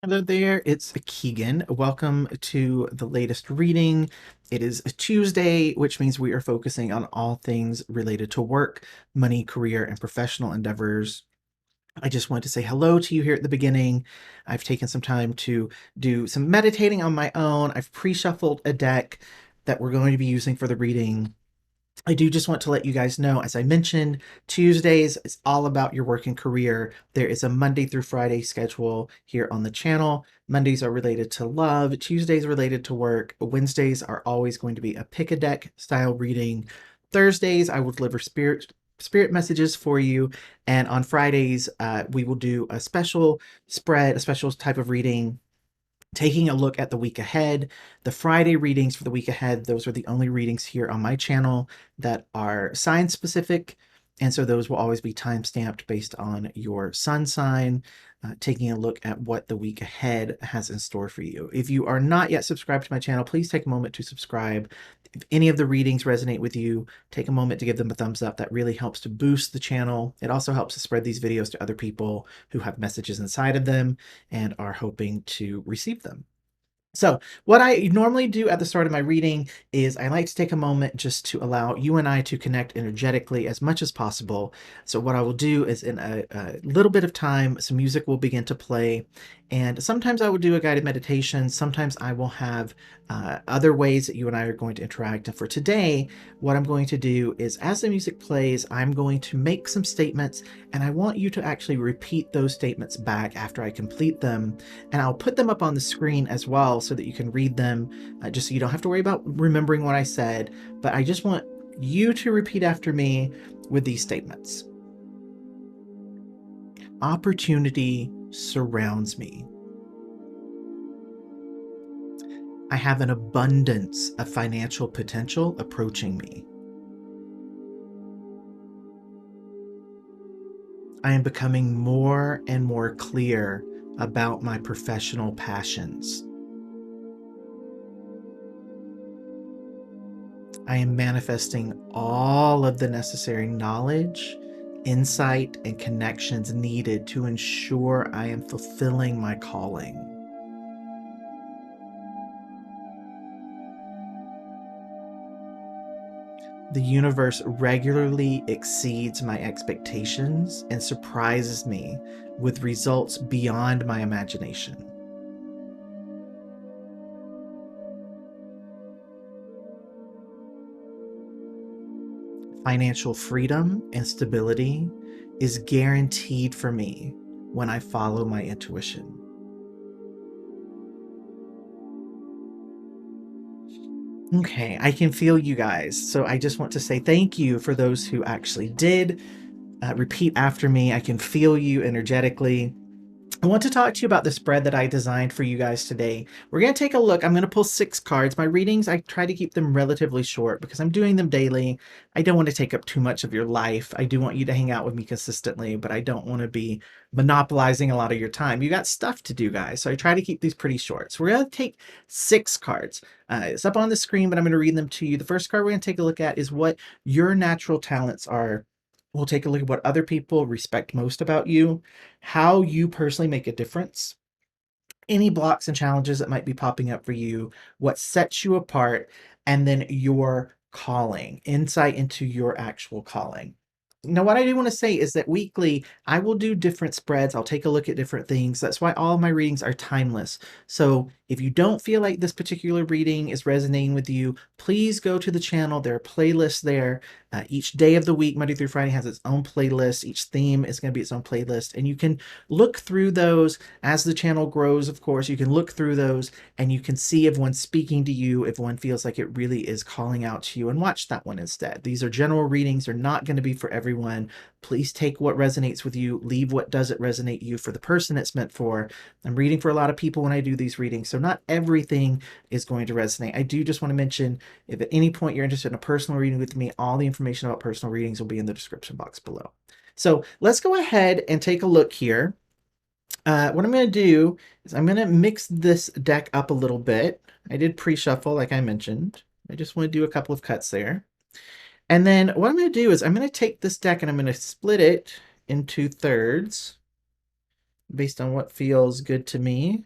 Hello there, it's Keegan. Welcome to the latest reading. It is a Tuesday, which means we are focusing on all things related to work, money, career, and professional endeavors. I just wanted to say hello to you here at the beginning. I've taken some time to do some meditating on my own. I've pre-shuffled a deck that we're going to be using for the reading. I do just want to let you guys know, as I mentioned, Tuesdays is all about your work and career. There is a Monday through Friday schedule here on the channel. Mondays are related to love, Tuesdays related to work, Wednesdays are always going to be a pick a deck style reading. Thursdays, I will deliver spirit messages for you, and on Fridays, we will do a special spread, a special type of reading taking a look at the week ahead. The Friday readings for the week ahead, those are the only readings here on my channel that are sign specific. And so those will always be time stamped based on your sun sign, taking a look at what the week ahead has in store for you. If you are not yet subscribed to my channel, please take a moment to subscribe. If any of the readings resonate with you, take a moment to give them a thumbs up. That really helps to boost the channel. It also helps to spread these videos to other people who have messages inside of them and are hoping to receive them. So what I normally do at the start of my reading is I like to take a moment just to allow you and I to connect energetically as much as possible. So what I will do is in a little bit of time, some music will begin to play. And sometimes I will do a guided meditation. Sometimes I will have other ways that you and I are going to interact. And for today, what I'm going to do is as the music plays, I'm going to make some statements and I want you to actually repeat those statements back after I complete them. And I'll put them up on the screen as well so that you can read them, just so you don't have to worry about remembering what I said. But I just want you to repeat after me with these statements. Opportunity surrounds me. I have an abundance of financial potential approaching me. I am becoming more and more clear about my professional passions. I am manifesting all of the necessary knowledge, insight, and connections needed to ensure I am fulfilling my calling. The universe regularly exceeds my expectations and surprises me with results beyond my imagination. Financial freedom and stability is guaranteed for me when I follow my intuition. Okay, I can feel you guys. So I just want to say thank you for those who actually did repeat after me. I can feel you energetically. I want to talk to you about the spread that I designed for you guys today. We're going to take a look. I'm going to pull 6 cards. My readings, I try to keep them relatively short because I'm doing them daily. I don't want to take up too much of your life. I do want you to hang out with me consistently, but I don't want to be monopolizing a lot of your time. You got stuff to do, guys. So I try to keep these pretty short. So we're going to take 6 cards. It's up on the screen, but I'm going to read them to you. The first card we're going to take a look at is what your natural talents are. We'll take a look at what other people respect most about you, how you personally make a difference, any blocks and challenges that might be popping up for you, what sets you apart, and then your calling, insight into your actual calling. Now, what I do want to say is that weekly, I will do different spreads. I'll take a look at different things. That's why all of my readings are timeless. So if you don't feel like this particular reading is resonating with you, please go to the channel. There are playlists there. Each day of the week, Monday through Friday, has its own playlist. Each theme is going to be its own playlist. And you can look through those as the channel grows, of course. You can look through those and you can see if one's speaking to you, if one feels like it really is calling out to you, and watch that one instead. These are general readings. They're not going to be for everyone. Please take what resonates with you, leave what doesn't resonate you for the person it's meant for. I'm reading for a lot of people when I do these readings, so not everything is going to resonate. I do just want to mention, if at any point you're interested in a personal reading with me, all the information about personal readings will be in the description box below. So let's go ahead and take a look here. What I'm going to do is I'm going to mix this deck up a little bit. I did pre-shuffle, like I mentioned. I just want to do a couple of cuts there. And then what I'm going to do is I'm going to take this deck and I'm going to split it into thirds based on what feels good to me.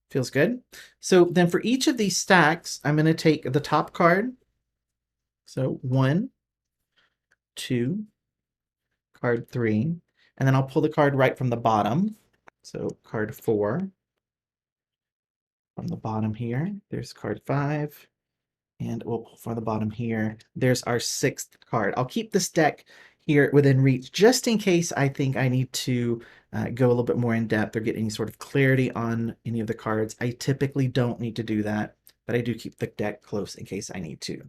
Feels good. So then for each of these stacks, I'm going to take the top card. So 1, 2, card 3, and then I'll pull the card right from the bottom. So card 4 from the bottom here. There's card 5, and we'll pull from the bottom here. There's our 6th card. I'll keep this deck here within reach just in case I think I need to go a little bit more in depth or get any sort of clarity on any of the cards. I typically don't need to do that, but I do keep the deck close in case I need to.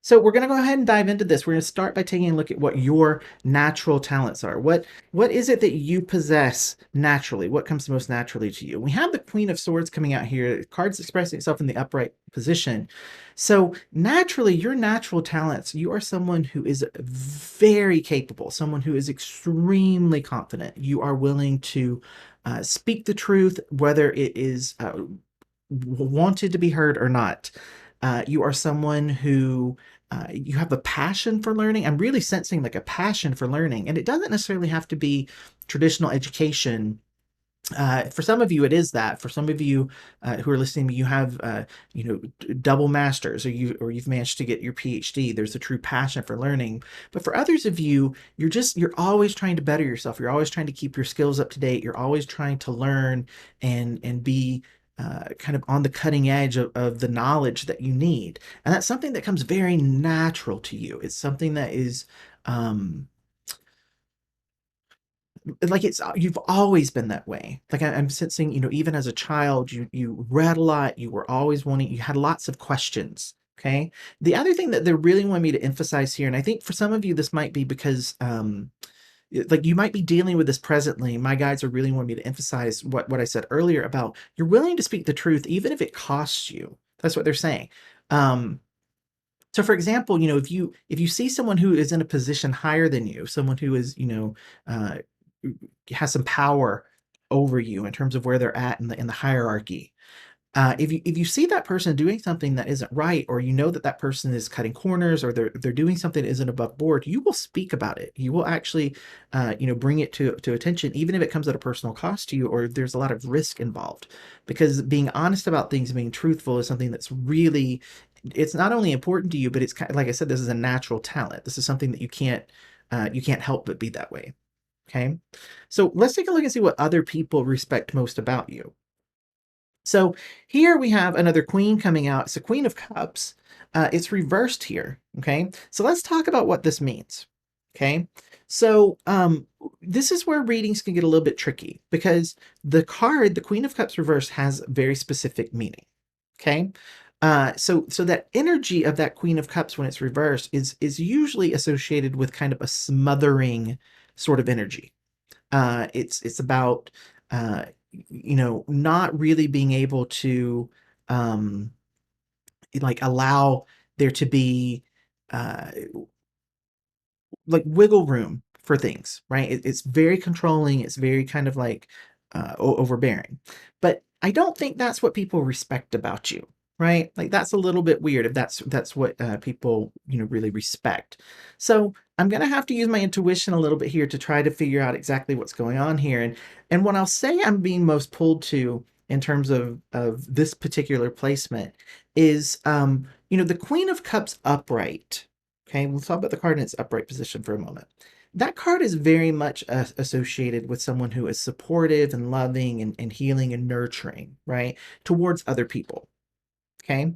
So we're going to go ahead and dive into this. We're going to start by taking a look at what your natural talents are. What is it that you possess naturally? What comes most naturally to you? We have the Queen of Swords coming out here. The card's expressing itself in the upright position. So naturally, your natural talents, you are someone who is very capable, someone who is extremely confident. You are willing to speak the truth, whether it is wanted to be heard or not. You are someone who you have a passion for learning. I'm really sensing like a passion for learning, and it doesn't necessarily have to be traditional education. For some of you, it is that. For some of you who are listening, you have double masters, or you've managed to get your PhD. There's a true passion for learning. But for others of you, you're always trying to better yourself. You're always trying to keep your skills up to date. You're always trying to learn and be kind of on the cutting edge of the knowledge that you need. And that's something that comes very natural to you. It's something that is like you've always been that way. Like I'm sensing, even as a child, you read a lot, you were always wanting, you had lots of questions. Okay. The other thing that they really want me to emphasize here, and I think for some of you this might be because like you might be dealing with this presently. My guides are really wanting me to emphasize what I said earlier about you're willing to speak the truth even if it costs you. That's what they're saying. So for example, if you see someone who is in a position higher than you, someone who is, uh, has some power over you in terms of where they're at in the hierarchy. If you see that person doing something that isn't right, or that that person is cutting corners, or they're doing something that isn't above board, you will speak about it. You will actually, bring it to attention, even if it comes at a personal cost to you, or there's a lot of risk involved. Because being honest about things and being truthful is something that's really, it's not only important to you, but it's kind of, like I said, this is a natural talent. This is something that you can't help but be that way. Okay, so let's take a look and see what other people respect most about you. So here we have another queen coming out. It's a Queen of Cups. It's reversed here. Okay, so let's talk about what this means. Okay, so this is where readings can get a little bit tricky because the card, the Queen of Cups reversed, has very specific meaning. Okay, so that energy of that Queen of Cups when it's reversed is usually associated with kind of a smothering sort of energy. It's about not really being able to like allow there to be uh, like wiggle room for things, right? It's very controlling. It's very kind of like overbearing. But I don't think that's what people respect about you, right? Like that's a little bit weird if that's what people really respect. So I'm gonna have to use my intuition a little bit here to try to figure out exactly what's going on here. And what I'll say I'm being most pulled to in terms of this particular placement is the Queen of Cups upright. Okay, we'll talk about the card in its upright position for a moment. That card is very much associated with someone who is supportive and loving and healing and nurturing, right, towards other people. Okay,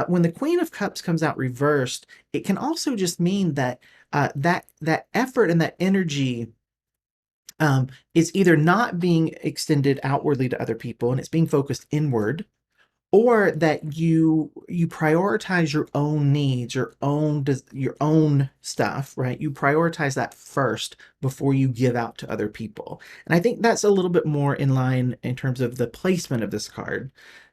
when the Queen of Cups comes out reversed, it can also just mean that that effort and that energy is either not being extended outwardly to other people and it's being focused inward, or that you prioritize your own needs, your own stuff, right? You prioritize that first before you give out to other people. And I think that's a little bit more in line in terms of the placement of this card.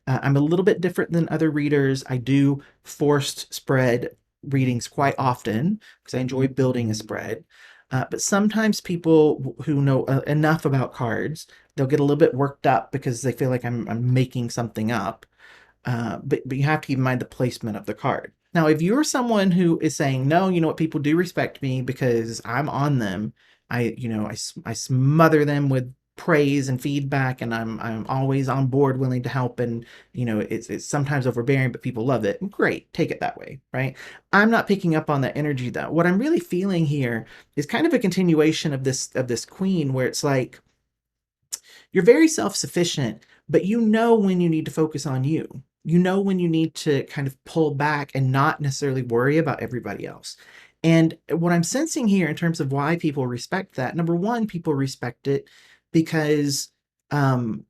I'm a little bit different than other readers. I do forced spread readings quite often because I enjoy building a spread. But sometimes people who know enough about cards, they'll get a little bit worked up because they feel like I'm making something up. But you have to keep in mind the placement of the card. Now, if you're someone who is saying, no, you know what, people do respect me because I'm on them. I smother them with praise and feedback, and I'm always on board, willing to help, and it's sometimes overbearing, but people love it. Great, take it that way, right? I'm not picking up on that energy though. What I'm really feeling here is kind of a continuation of this queen, where it's like you're very self-sufficient, but you know when you need to focus on you. You know when you need to kind of pull back and not necessarily worry about everybody else. And what I'm sensing here in terms of why people respect that, number one, people respect it because um,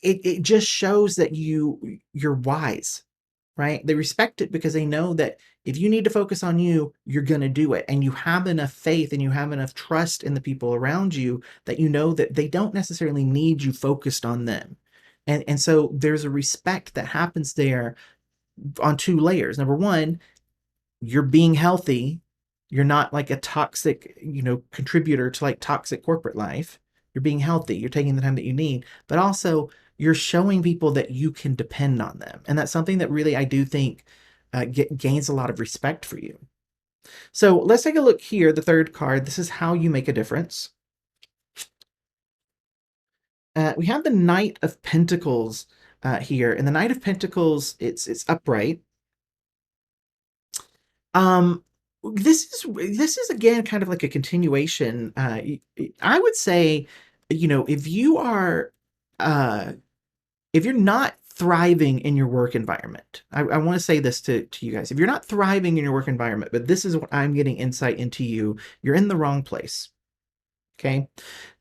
it just shows that you're wise, right? They respect it because they know that if you need to focus on you, you're going to do it. And you have enough faith and you have enough trust in the people around you that you know that they don't necessarily need you focused on them. And so there's a respect that happens there on two layers. Number one, you're being healthy. You're not like a toxic, contributor to like toxic corporate life. You're being healthy. You're taking the time that you need, but also you're showing people that you can depend on them. And that's something that really, I do think, gains a lot of respect for you. So let's take a look here. The third card, this is how you make a difference. We have the Knight of Pentacles here, and the Knight of Pentacles, it's upright. This is again kind of like a continuation. I would say, if you're not thriving in your work environment, I want to say this to you guys. If you're not thriving in your work environment, but this is what I'm getting insight into you're in the wrong place. Okay?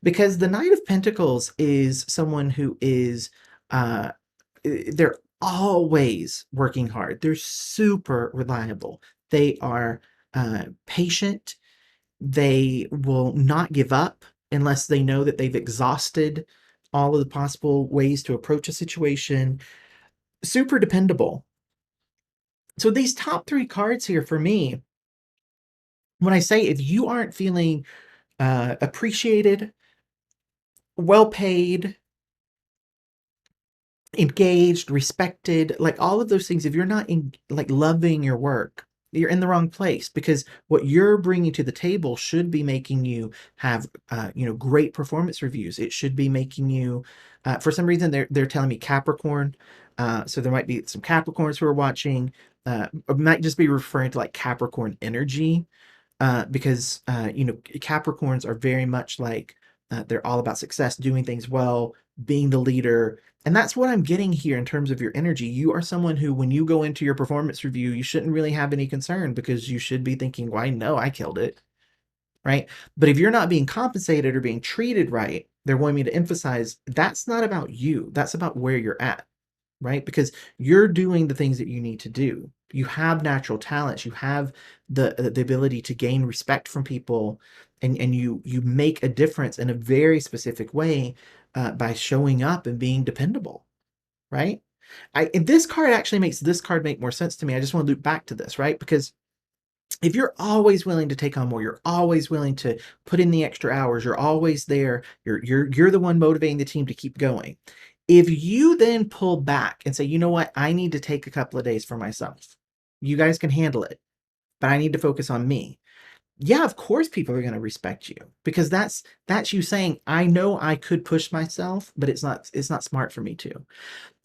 Because the Knight of Pentacles is someone who is they're always working hard. They're super reliable. They are patient. They will not give up unless they know that they've exhausted all of the possible ways to approach a situation. Super dependable. So these top three cards here for me, when I say if you aren't feeling appreciated, well paid, engaged, respected, like all of those things, if you're not like loving your work, you're in the wrong place, because what you're bringing to the table should be making you have great performance reviews. It should be making you for some reason they're telling me Capricorn, so there might be some Capricorns who are watching. It might just be referring to like Capricorn energy, because Capricorns are very much like they're all about success, doing things well, being the leader. And that's what I'm getting here in terms of your energy. You are someone who, when you go into your performance review, you shouldn't really have any concern, because you should be thinking, well, I know I killed it, right? But if you're not being compensated or being treated right, they're wanting me to emphasize that's not about you. That's about where you're at, right? Because you're doing the things that you need to do. You have natural talents. You have the ability to gain respect from people, and you make a difference in a very specific way by showing up and being dependable, right? And this card actually makes this card make more sense to me. I just want to loop back to this, right? Because if you're always willing to take on more, you're always willing to put in the extra hours, you're always there, you're the one motivating the team to keep going. If you then pull back and say, you know what, I need to take a couple of days for myself. You guys can handle it, but I need to focus on me. Yeah, of course people are going to respect you, because that's you saying, I know I could push myself, but it's not smart for me to.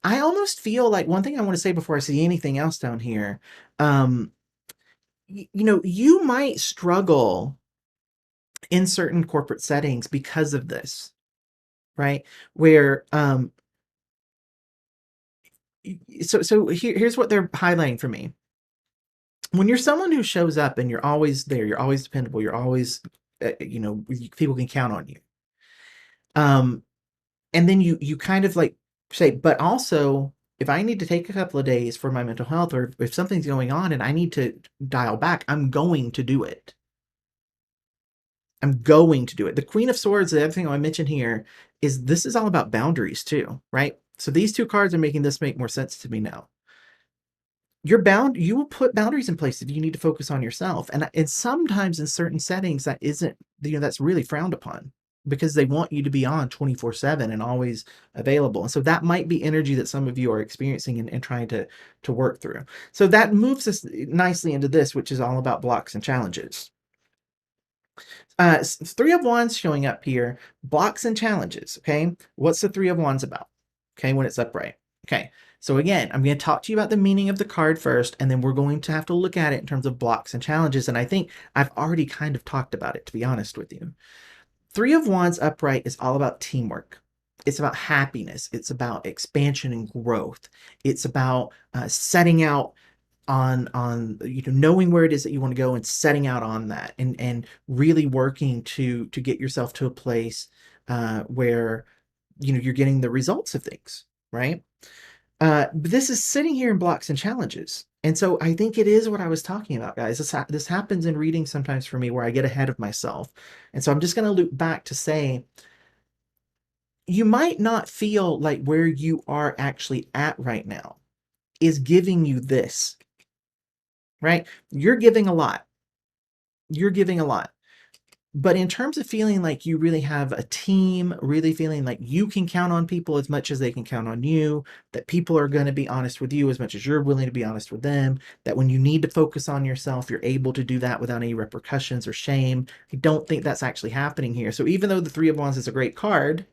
I almost feel like one thing I want to say before I see anything else down here, you might struggle in certain corporate settings because of this, right? Where so here's what they're highlighting for me. When you're someone who shows up and you're always there, you're always dependable, you're always people can count on you. And then you kind of like say, but also, if I need to take a couple of days for my mental health, or if something's going on and I need to dial back, I'm going to do it. I'm going to do it. The Queen of Swords, the other thing I mentioned here, is this is all about boundaries too, right? So these two cards are making this make more sense to me now. You're bound, you will put boundaries in place if you need to focus on yourself. And sometimes in certain settings that isn't, that's really frowned upon, because they want you to be on 24/7 and always available. And so that might be energy that some of you are experiencing and trying to work through. So that moves us nicely into this, which is all about blocks and challenges. Three of Wands showing up here, blocks and challenges. Okay, what's the Three of Wands about? Okay, when it's upright. Okay, so again, I'm going to talk to you about the meaning of the card first, and then we're going to have to look at it in terms of blocks and challenges. And I think I've already kind of talked about it, to be honest with you. Three of Wands upright is all about teamwork. It's about happiness. It's about expansion and growth. It's about setting out on knowing where it is that you want to go and setting out on that, and really working to get yourself to a place where you're getting the results of things, right? But this is sitting here in blocks and challenges. And so I think it is what I was talking about, guys. This happens in reading sometimes for me where I get ahead of myself. And so I'm just going to loop back to say, you might not feel like where you are actually at right now is giving you this, right? You're giving a lot. You're giving a lot. But in terms of feeling like you really have a team, really feeling like you can count on people as much as they can count on you, that people are going to be honest with you as much as you're willing to be honest with them, that when you need to focus on yourself, you're able to do that without any repercussions or shame. I don't think that's actually happening here. So even though the Three of Wands is a great card,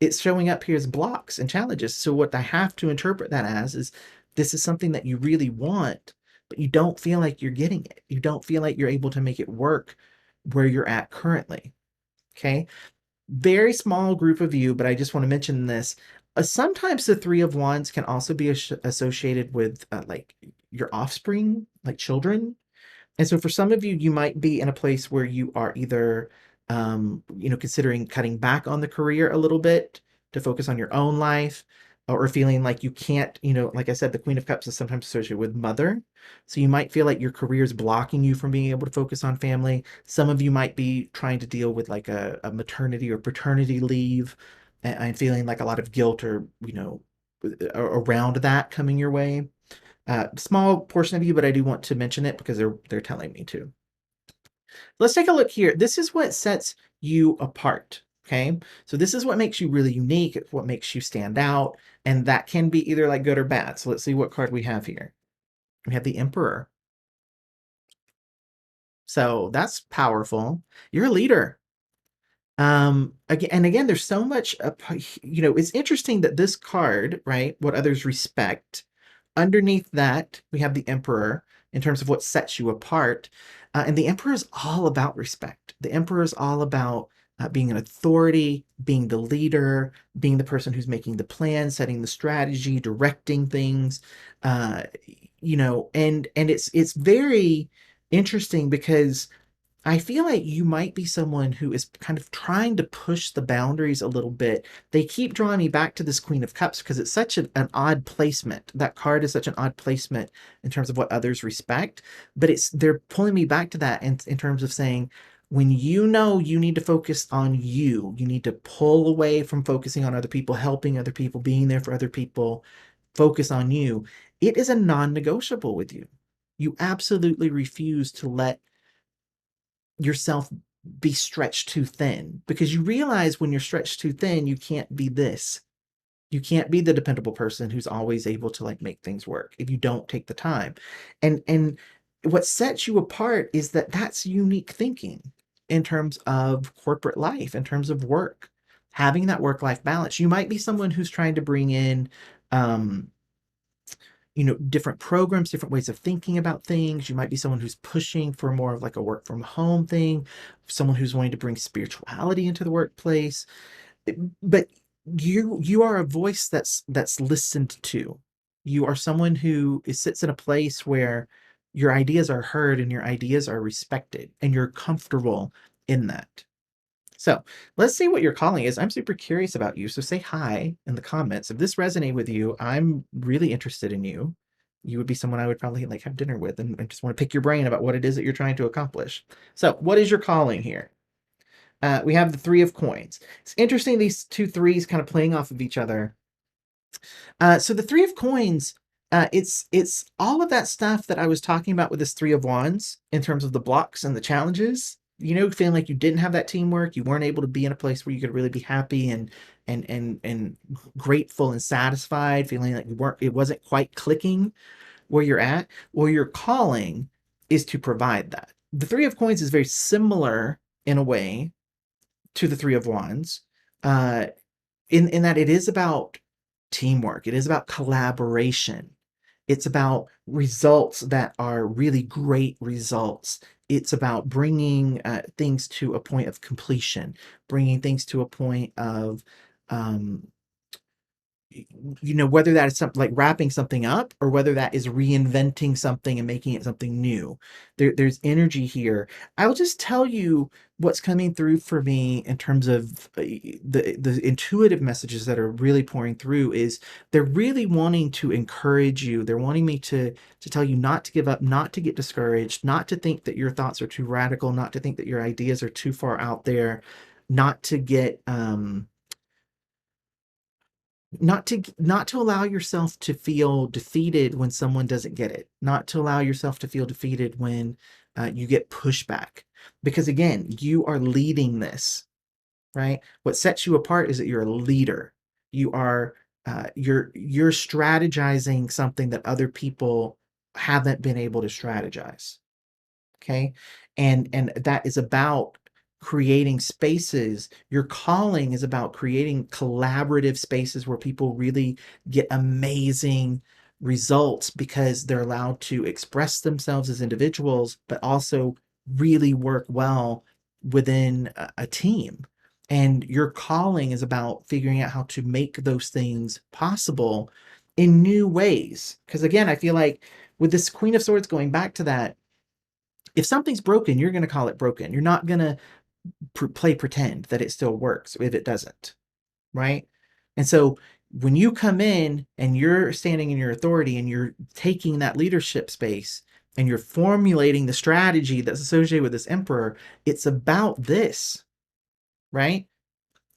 it's showing up here as blocks and challenges. So what I have to interpret that as is this is something that you really want, but you don't feel like you're getting it. You don't feel like you're able to make it work where you're at currently. Okay. Very small group of you, but I just want to mention this. Sometimes the Three of Wands can also be associated with like your offspring, like children. And so for some of you, you might be in a place where you are either, considering cutting back on the career a little bit to focus on your own life, or feeling like you can't, like I said, the Queen of Cups is sometimes associated with mother. So you might feel like your career is blocking you from being able to focus on family. Some of you might be trying to deal with like a maternity or paternity leave, and feeling like a lot of guilt or, around that coming your way. Small portion of you, but I do want to mention it because they're telling me to. Let's take a look here. This is what sets you apart. Okay, so this is what makes you really unique. It's what makes you stand out, and that can be either like good or bad. So let's see what card we have here. We have the Emperor. So that's powerful. You're a leader. Again, there's so much, it's interesting that this card, right, what others respect, underneath that, we have the Emperor in terms of what sets you apart. And the Emperor is all about respect. The Emperor is all about being an authority, being the leader, being the person who's making the plan, setting the strategy, directing things, and it's very interesting because I feel like you might be someone who is kind of trying to push the boundaries a little bit. They keep drawing me back to this Queen of Cups because it's such an odd placement. That card is such an odd placement in terms of what others respect, but they're pulling me back to that in terms of saying, when you know you need to focus on you need to pull away from focusing on other people, helping other people, being there for other people, focus on you. It is a non-negotiable with you. You absolutely refuse to let yourself be stretched too thin, because you realize when you're stretched too thin, you can't be this. You can't be the dependable person who's always able to like make things work if you don't take the time. And what sets you apart is that that's unique thinking in terms of corporate life, in terms of work, having that work-life balance. You might be someone who's trying to bring in um different programs, different ways of thinking about things. You might be someone who's pushing for more of like a work from home thing, someone who's wanting to bring spirituality into the workplace. But you are a voice that's listened to. You are someone who sits in a place where your ideas are heard and your ideas are respected, and you're comfortable in that. So let's see what your calling is. I'm super curious about you. So say hi in the comments. If this resonates with you, I'm really interested in you. You would be someone I would probably like have dinner with, and I just want to pick your brain about what it is that you're trying to accomplish. So what is your calling here? We have the Three of Coins. It's interesting, these two threes kind of playing off of each other. So the Three of Coins, it's all of that stuff that I was talking about with this Three of Wands in terms of the blocks and the challenges. Feeling like you didn't have that teamwork, you weren't able to be in a place where you could really be happy and grateful and satisfied, feeling like it wasn't quite clicking where you're at. Well, your calling is to provide that. The Three of Coins is very similar in a way to the Three of Wands, uh, in that it is about teamwork. It is about collaboration. It's about results that are really great results. It's about bringing things to a point of completion, bringing things to a point of um, whether that is something like wrapping something up or whether that is reinventing something and making it something new. There's energy here. I'll just tell you what's coming through for me in terms of the intuitive messages that are really pouring through is they're really wanting to encourage you. They're wanting me to tell you not to give up, not to get discouraged, not to think that your thoughts are too radical, not to think that your ideas are too far out there, not to get not to allow yourself to feel defeated when someone doesn't get it, not to allow yourself to feel defeated when you get pushback, because again, you are leading this, right? What sets you apart is that you're a leader. You are you're strategizing something that other people haven't been able to strategize. Okay. And that is about creating spaces. Your calling is about creating collaborative spaces where people really get amazing results because they're allowed to express themselves as individuals, but also really work well within a team. And your calling is about figuring out how to make those things possible in new ways. Because again, I feel like with this Queen of Swords, going back to that, if something's broken, you're going to call it broken. You're not going to play pretend that it still works if it doesn't, right? And so when you come in and you're standing in your authority and you're taking that leadership space and you're formulating the strategy that's associated with this emperor, it's about this, right?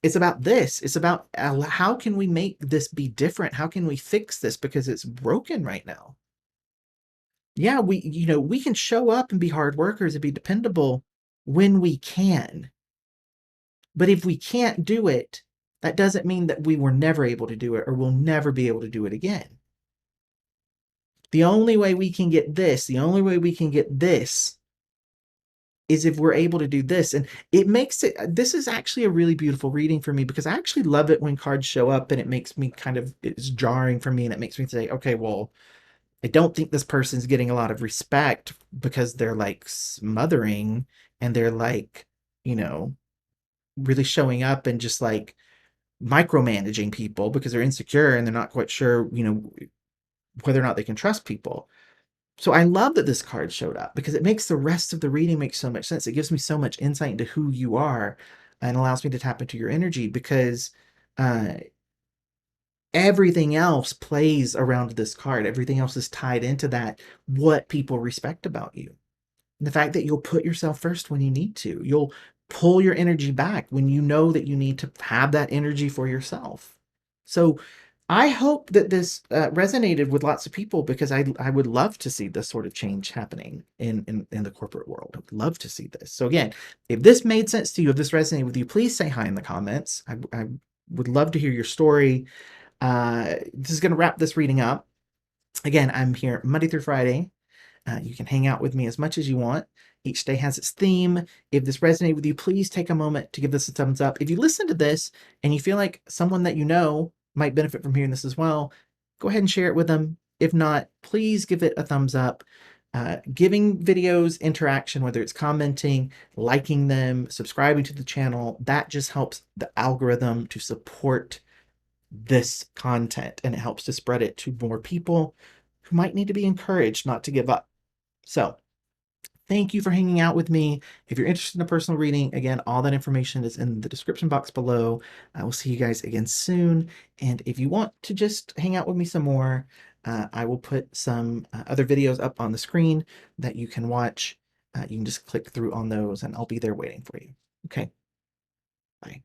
It's about this. It's about how can we make this be different? How can we fix this because it's broken right now? Yeah, we can show up and be hard workers and be dependable when we can. But if we can't do it, that doesn't mean that we were never able to do it or we'll never be able to do it again. The only way we can get this, the only way we can get this is if we're able to do this. And it makes it, this is actually a really beautiful reading for me because I actually love it when cards show up and it makes me it's jarring for me and it makes me say, okay, well, I don't think this person's getting a lot of respect because they're like smothering and they're like, you know, really showing up and just like micromanaging people because they're insecure and they're not quite sure, whether or not they can trust people. So I love that this card showed up because it makes the rest of the reading make so much sense. It gives me so much insight into who you are and allows me to tap into your energy because uh, everything else plays around this card. Everything else is tied into that, what people respect about you. And the fact that you'll put yourself first when you need to. You'll pull your energy back when you know that you need to have that energy for yourself. So I hope that this resonated with lots of people because I would love to see this sort of change happening in the corporate world. I would love to see this. So again, if this made sense to you, if this resonated with you, please say hi in the comments. I would love to hear your story. This is going to wrap this reading up. Again, I'm here Monday through Friday. You can hang out with me as much as you want. Each day has its theme. If this resonated with you, please take a moment to give this a thumbs up. If you listen to this and you feel like someone that you know might benefit from hearing this as well, go ahead and share it with them. If not, please give it a thumbs up. Giving videos interaction, whether it's commenting, liking them, subscribing to the channel, that just helps the algorithm to support this content and it helps to spread it to more people who might need to be encouraged not to give up. So thank you for hanging out with me. If you're interested in a personal reading, again, all that information is in the description box below. I will see you guys again soon. And if you want to just hang out with me some more, I will put some other videos up on the screen that you can watch. You can just click through on those and I'll be there waiting for you. Okay, bye.